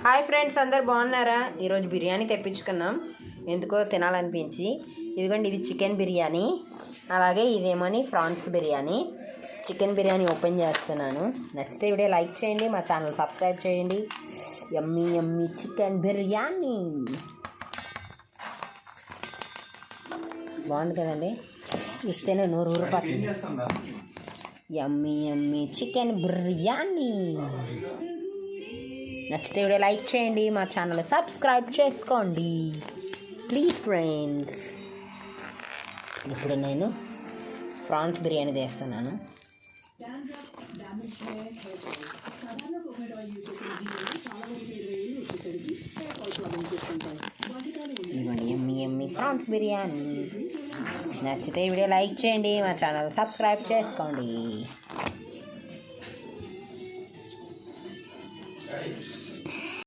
Hi friends, అందరు బాగున్నారా? ఈరోజు బిర్యానీ తెప్పించుకున్నాం, ఎందుకో తినాలనిపించి. ఇదిగోండి, ఇది చికెన్ బిర్యానీ, అలాగే ఇదేమోని prawns biryani. Chicken biryani open చేస్తున్నాను. నచ్చితే వీడియో లైక్ చేయండి, మా ఛానల్ సబ్స్క్రైబ్ చేయండి. యమ్మీ యమ్మీ చికెన్ బిర్యానీ బాగుంది కదండి, చూస్తేనే నోరు ఊరిపోతుంది. యమ్మీ యమ్మీ చికెన్ బిర్యానీ. నచ్చితే వీడియో లైక్ చేయండి, మా ఛానల్ సబ్స్క్రైబ్ చేసుకోండి ప్లీజ్ ఫ్రెండ్స్. ఇప్పుడు నేను ఫ్రాన్స్ బిర్యానీ చేస్తున్నాను. ఎమ్మి ఎమ్మి ఫ్రాన్స్ బిర్యానీ. నచ్చితే వీడియో లైక్ చేయండి, మా ఛానల్ సబ్స్క్రైబ్ చేసుకోండి.